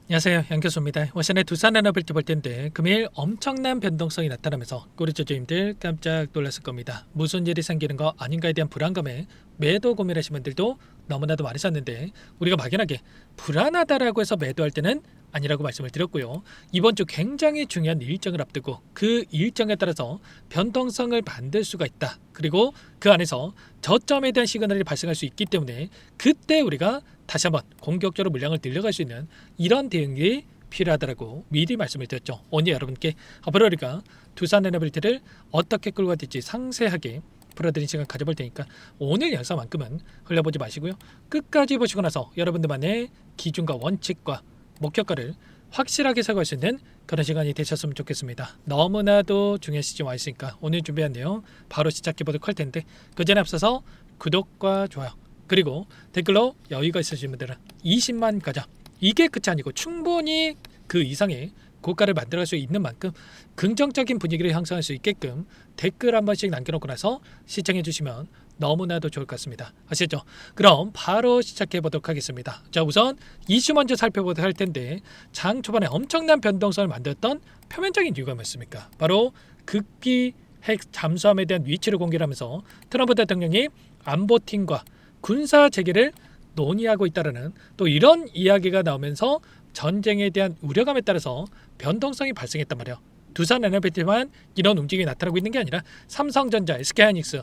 안녕하세요, 양 교수입니다. 오션의 두산에너빌티 볼 텐데 금일 엄청난 변동성이 나타나면서 꼬리조조님들 깜짝 놀랐을 겁니다. 무슨 일이 생기는 거 아닌가에 대한 불안감에 매도 고민하신 분들도 너무나도 많으셨는데, 우리가 막연하게 불안하다라고 해서 매도할 때는 아니라고 말씀을 드렸고요. 이번 주 굉장히 중요한 일정을 앞두고 그 일정에 따라서 변동성을 만들 수가 있다. 그리고 그 안에서 저점에 대한 시그널이 발생할 수 있기 때문에 그때 우리가 다시 한번 공격적으로 물량을 늘려갈 수 있는 이런 대응이 필요하다라고 미리 말씀을 드렸죠. 오늘 여러분께 앞으로 우리가 두산에너빌티를 어떻게 끌고 갈지 상세하게 풀어드린 시간 가져볼 테니까 오늘 영상만큼은 흘려보지 마시고요. 끝까지 보시고 나서 여러분들만의 기준과 원칙과 목표가를 확실하게 세워갈 수 있는 그런 시간이 되셨으면 좋겠습니다. 너무나도 중요한 시점 와 있으니까 오늘 준비한 내용 바로 시작해 보도록 할 텐데, 그 전에 앞서서 구독과 좋아요 그리고 댓글로 여유가 있으신 분들은 20만 가자, 이게 끝이 아니고 충분히 그 이상의 고가를 만들어갈 수 있는 만큼 긍정적인 분위기를 형성할 수 있게끔 댓글 한 번씩 남겨놓고 나서 시청해 주시면 너무나도 좋을 것 같습니다. 아시죠? 그럼 바로 시작해 보도록 하겠습니다. 자, 우선 이슈 먼저 살펴보도록 할 텐데, 장 초반에 엄청난 변동성을 만들었던 표면적인 이유가 뭐였습니까? 바로 극기 핵 잠수함에 대한 위치를 공개하면서 트럼프 대통령이 안보팀과 군사 재개를 논의하고 있다는 또 이런 이야기가 나오면서 전쟁에 대한 우려감에 따라서 변동성이 발생했단 말이에요. 두산에너빌티만 이런 움직임이 나타나고 있는 게 아니라 삼성전자, SK하이닉스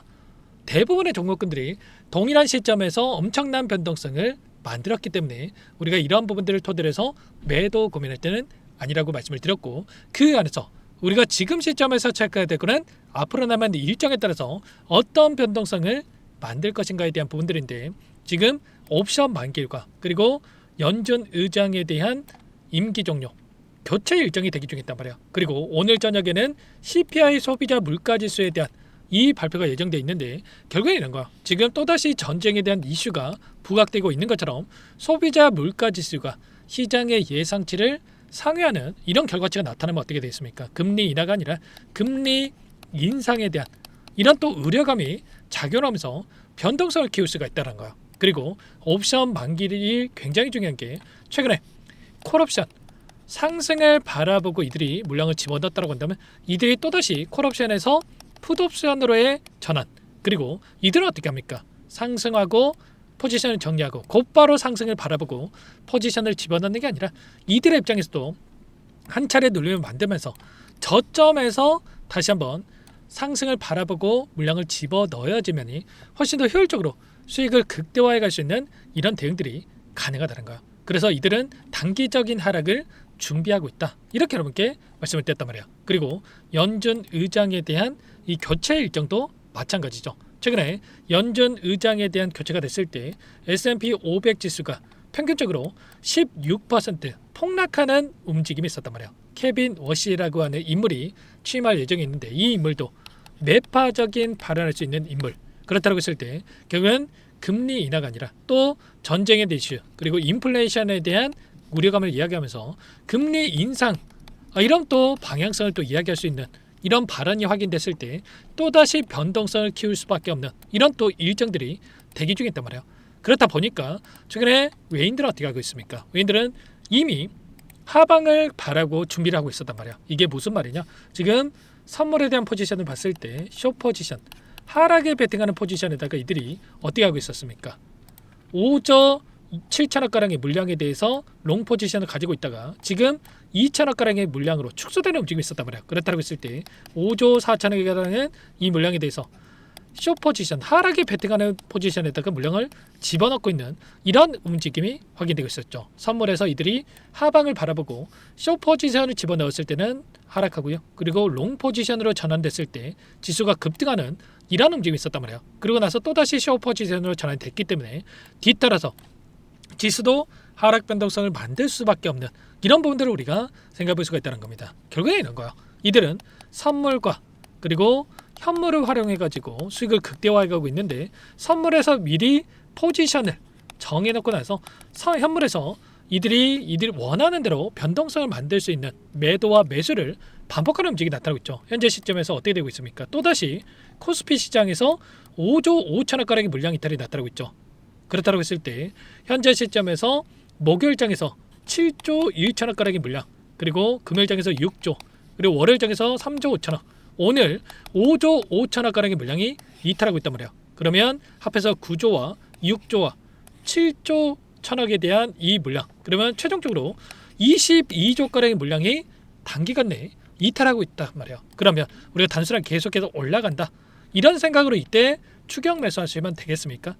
대부분의 종목군들이 동일한 시점에서 엄청난 변동성을 만들었기 때문에 우리가 이런 부분들을 토대로 해서 매도 고민할 때는 아니라고 말씀을 드렸고, 그 안에서 우리가 지금 시점에서 체크해야 될 거는 앞으로 남은 일정에 따라서 어떤 변동성을 만들 것인가에 대한 부분들인데, 지금 옵션 만기일과 그리고 연준 의장에 대한 임기 종료 교체 일정이 대기 중이었단 말이에요. 그리고 오늘 저녁에는 CPI 소비자 물가지수에 대한 이 발표가 예정돼 있는데, 결국에 이런 거야. 지금 또다시 전쟁에 대한 이슈가 부각되고 있는 것처럼 소비자 물가지수가 시장의 예상치를 상회하는 이런 결과치가 나타나면 어떻게 되겠습니까? 금리 인하가 아니라 금리 인상에 대한 이런 또 우려감이 작용하면서 변동성을 키울 수가 있다는 거야. 그리고 옵션 만기일이 굉장히 중요한 게, 최근에 콜옵션 상승을 바라보고 이들이 물량을 집어넣었다고 한다면 이들이 또다시 콜옵션에서 풋옵션으로의 전환, 그리고 이들은 어떻게 합니까? 상승하고 포지션을 정리하고 곧바로 상승을 바라보고 포지션을 집어넣는 게 아니라 이들의 입장에서도 한 차례 눌림을 만들면서 저점에서 다시 한번 상승을 바라보고 물량을 집어넣어야지만이 훨씬 더 효율적으로 수익을 극대화해 갈 수 있는 이런 대응들이 가능하다는 거예요. 그래서 이들은 단기적인 하락을 준비하고 있다, 이렇게 여러분께 말씀을 드렸단 말이에요. 그리고 연준 의장에 대한 이 교체 일정도 마찬가지죠. 최근에 연준 의장에 대한 교체가 됐을 때 S&P 500 지수가 평균적으로 16% 폭락하는 움직임이 있었단 말이에요. 케빈 워시라고 하는 인물이 취임할 예정이 있는데, 이 인물도 매파적인 발언할 수 있는 인물, 그렇다고 했을 때 결국은 금리 인하가 아니라 또 전쟁의 이슈 그리고 인플레이션에 대한 우려감을 이야기하면서 금리 인상, 이런 또 방향성을 또 이야기할 수 있는 이런 발언이 확인됐을 때 또다시 변동성을 키울 수밖에 없는 이런 또 일정들이 대기 중에 있단 말이에요. 그렇다 보니까 최근에 외인들은 어떻게 하고 있습니까? 외인들은 이미 하방을 바라고 준비를 하고 있었단 말이에요. 이게 무슨 말이냐? 지금 선물에 대한 포지션을 봤을 때 숏 포지션, 하락에 베팅하는 포지션에다가 이들이 어떻게 하고 있었습니까? 5조 7천억가량의 물량에 대해서 롱 포지션을 가지고 있다가 지금 2천억가량의 물량으로 축소되는 움직임이 있었단 말이에요. 그렇다고 했을 때 5조 4천억가량의 이 물량에 대해서 숏 포지션, 하락에 베팅하는 포지션에다가 물량을 집어넣고 있는 이런 움직임이 확인되고 있었죠. 선물에서 이들이 하방을 바라보고 숏 포지션을 집어넣었을 때는 하락하고요. 그리고 롱 포지션으로 전환됐을 때 지수가 급등하는 이런 움직임이 있었단 말이에요. 그리고 나서 또다시 숏 포지션으로 전환됐기 때문에 뒤따라서 지수도 하락 변동성을 만들 수밖에 없는 이런 부분들을 우리가 생각해 볼 수가 있다는 겁니다. 결국에 이런 거예요. 이들은 선물과 그리고 현물을 활용해 가지고 수익을 극대화해 가고 있는데, 선물에서 미리 포지션을 정해 놓고 나서 현물에서 이들이 원하는 대로 변동성을 만들 수 있는 매도와 매수를 반복하는 움직임이 나타나고 있죠. 현재 시점에서 어떻게 되고 있습니까? 또다시 코스피 시장에서 5조 5천억 가량의 물량 이탈이 나타나고 있죠. 그렇다고 했을 때 현재 시점에서 목요일장에서 7조 1천억 가량의 물량, 그리고 금요일장에서 6조, 그리고 월요일장에서 3조 5천억, 오늘 5조 5천억 가량의 물량이 이탈하고 있단 말이에요. 그러면 합해서 9조와 6조와 7조 천억에 대한 이 물량, 그러면 최종적으로 22조 가량의 물량이 단기간 내에 이탈하고 있단 말이에요. 그러면 우리가 단순하게 계속해서 올라간다, 이런 생각으로 이때 추격 매수하시면 되겠습니까?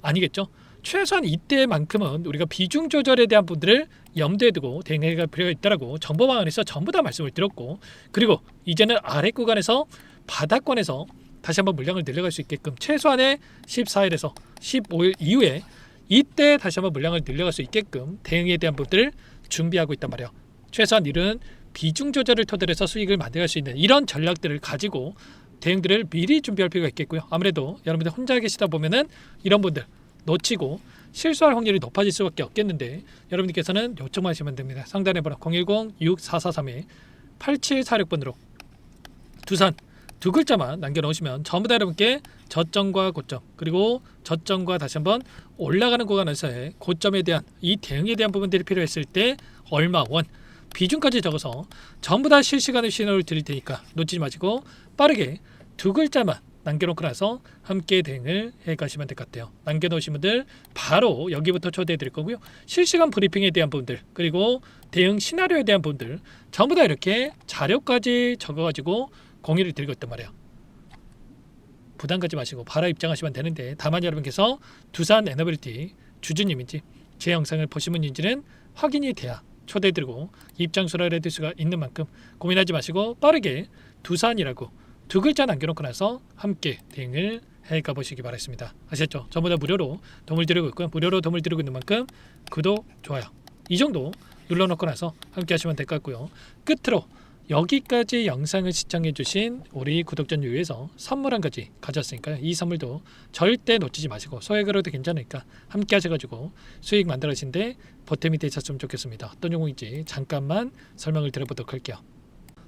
아니겠죠. 최소한 이때만큼은 우리가 비중 조절에 대한 부분들을 염두에 두고 대응할 필요가 있다라고 정보 방안에서 전부 다 말씀을 드렸고, 그리고 이제는 아래 구간에서 바닥권에서 다시 한번 물량을 늘려갈 수 있게끔 최소한의 14일에서 15일 이후에 이때 다시 한번 물량을 늘려갈 수 있게끔 대응에 대한 부분들을 준비하고 있단 말이에요. 최소한 이런 비중 조절을 토대로 해서 수익을 만들어갈 수 있는 이런 전략들을 가지고 대응들을 미리 준비할 필요가 있겠고요. 아무래도 여러분들 혼자 계시다 보면은 이런 분들 놓치고 실수할 확률이 높아질 수밖에 없겠는데, 여러분들께서는 요청만 하시면 됩니다. 상단에 번호 010-6443-8746번으로 두산 두 글자만 남겨놓으시면 전부 다 여러분께 저점과 고점, 그리고 저점과 다시 한번 올라가는 구간에서의 고점에 대한 이 대응에 대한 부분들이 필요했을 때 얼마 원 비중까지 적어서 전부 다 실시간의 신호를 드릴 테니까 놓치지 마시고 빠르게 두 글자만 남겨놓고 나서 함께 대응을 해가시면 될 것 같아요. 남겨놓으신 분들 바로 여기부터 초대해 드릴 거고요. 실시간 브리핑에 대한 부분들, 그리고 대응 시나리오에 대한 부분들 전부 다 이렇게 자료까지 적어가지고 공유를 드리고 있단 말이에요. 부담 갖지 마시고 바로 입장하시면 되는데, 다만 여러분께서 두산 에너빌리티 주주님인지 제 영상을 보신 분인지는 확인이 돼야 초대해드리고 입장수를 해드릴 수가 있는 만큼 고민하지 마시고 빠르게 두산이라고 두 글자 남겨놓고 나서 함께 대응을 해가 보시기 바라겠습니다. 아셨죠? 전부 다 무료로 도움을 드리고 있고요. 무료로 도움을 드리고 있는 만큼 구독, 좋아요 이 정도 눌러놓고 나서 함께 하시면 될 것 같고요. 끝으로 여기까지 영상을 시청해주신 우리 구독자님 위해서 선물 한 가지 가져왔으니까요. 이 선물도 절대 놓치지 마시고 소액으로도 괜찮으니까 함께 하셔가지고 수익 만들어가신데 보탬이 되셨으면 좋겠습니다. 어떤 종목인지 잠깐만 설명을 드려보도록 할게요.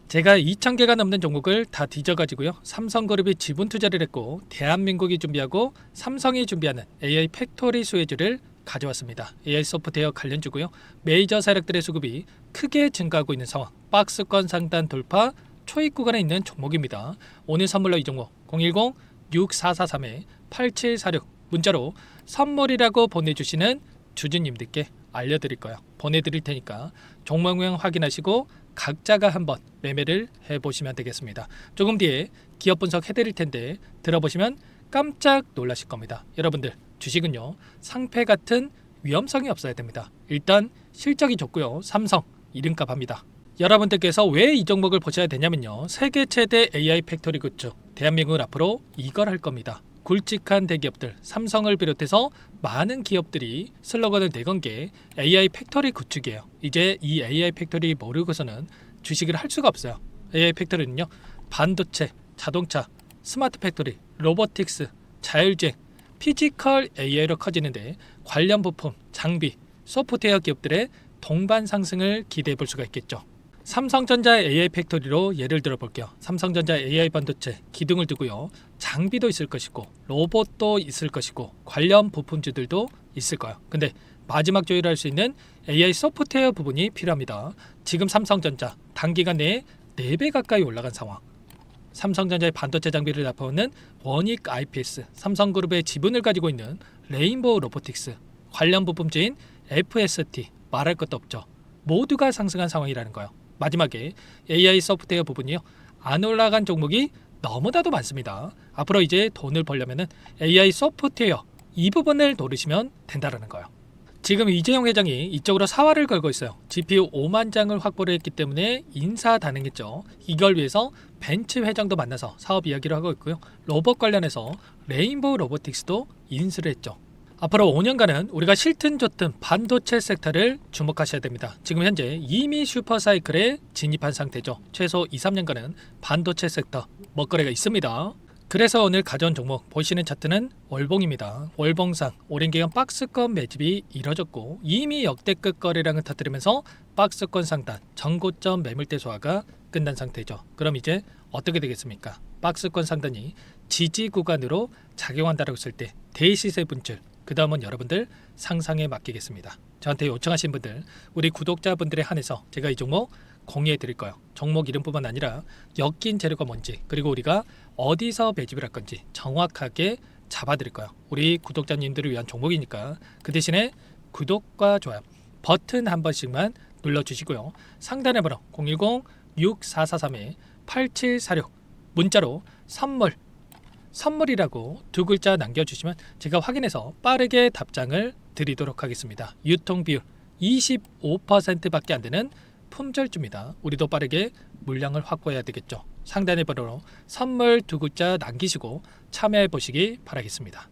제가 2,000개가 넘는 종목을 다 뒤져가지고요. 삼성그룹이 지분 투자를 했고 대한민국이 준비하고 삼성이 준비하는 AI 팩토리 수혜주를 가져왔습니다. AI 소프트웨어 관련주고요. 메이저 세력들의 수급이 크게 증가하고 있는 상황, 박스권 상단 돌파 초입 구간에 있는 종목입니다. 오늘 선물로 이 종목 010-6443-8746 문자로 선물이라고 보내주시는 주주님들께 알려드릴 거예요. 보내드릴 테니까 종목명 확인하시고 각자가 한번 매매를 해보시면 되겠습니다. 조금 뒤에 기업 분석 해드릴 텐데 들어보시면 깜짝 놀라실 겁니다. 여러분들 주식은요 상패 같은 위험성이 없어야 됩니다. 일단 실적이 좋고요. 삼성 이름값 합니다. 여러분들께서 왜 이 종목을 보셔야 되냐면요, 세계 최대 AI 팩토리 구축, 대한민국은 앞으로 이걸 할 겁니다. 굵직한 대기업들 삼성을 비롯해서 많은 기업들이 슬로건을 내건 게 AI 팩토리 구축이에요. 이제 이 AI 팩토리 모르고서는 주식을 할 수가 없어요. AI 팩토리는요 반도체, 자동차, 스마트 팩토리, 로보틱스, 자율주행, 피지컬 AI로 커지는데 관련 부품, 장비, 소프트웨어 기업들의 동반 상승을 기대해 볼 수가 있겠죠. 삼성전자 AI 팩토리로 예를 들어 볼게요. 삼성전자 AI 반도체 기둥을 두고요. 장비도 있을 것이고 로봇도 있을 것이고 관련 부품주들도 있을 거예요. 근데 마지막 조율할 수 있는 AI 소프트웨어 부분이 필요합니다. 지금 삼성전자 단기간 내에 4배 가까이 올라간 상황. 삼성전자의 반도체 장비를 납품하는 원익 IPS, 삼성그룹의 지분을 가지고 있는 레인보우 로보틱스, 관련 부품주인 FST 말할 것도 없죠. 모두가 상승한 상황이라는 거예요. 마지막에 AI 소프트웨어 부분이요. 안 올라간 종목이 너무나도 많습니다. 앞으로 이제 돈을 벌려면 AI 소프트웨어 이 부분을 노리시면 된다는 거예요. 지금 이재용 회장이 이쪽으로 사활을 걸고 있어요. GPU 5만 장을 확보를 했기 때문에 인사단행했죠. 이걸 위해서 벤츠 회장도 만나서 사업 이야기를 하고 있고요. 로봇 관련해서 레인보우 로보틱스도 인수를 했죠. 앞으로 5년간은 우리가 싫든 좋든 반도체 섹터를 주목하셔야 됩니다. 지금 현재 이미 슈퍼사이클에 진입한 상태죠. 최소 2-3년간은 반도체 섹터 먹거리가 있습니다. 그래서 오늘 가져온 종목 보시는 차트는 월봉입니다. 월봉상 오랜 기간 박스권 매집이 이뤄졌고 이미 역대급 거래량을 터뜨리면서 박스권 상단 전고점 매물대 소화가 끝난 상태죠. 그럼 이제 어떻게 되겠습니까? 박스권 상단이 지지 구간으로 작용한다고 했을 때 대시세 분출 그 다음은 여러분들 상상에 맡기겠습니다. 저한테 요청하신 분들, 우리 구독자분들에 한해서 제가 이 종목 공유해 드릴 거예요. 종목 이름뿐만 아니라 엮인 재료가 뭔지, 그리고 우리가 어디서 매집을 할 건지 정확하게 잡아 드릴 거예요. 우리 구독자님들을 위한 종목이니까 그 대신에 구독과 좋아요 버튼 한 번씩만 눌러주시고요. 상단의 번호 010-6443-8746 문자로 선물이라고 두 글자 남겨주시면 제가 확인해서 빠르게 답장을 드리도록 하겠습니다. 유통 비율 25%밖에 안 되는 품절주입니다. 우리도 빠르게 물량을 확보해야 되겠죠. 상단의 번호로 선물 두 글자 남기시고 참여해 보시기 바라겠습니다.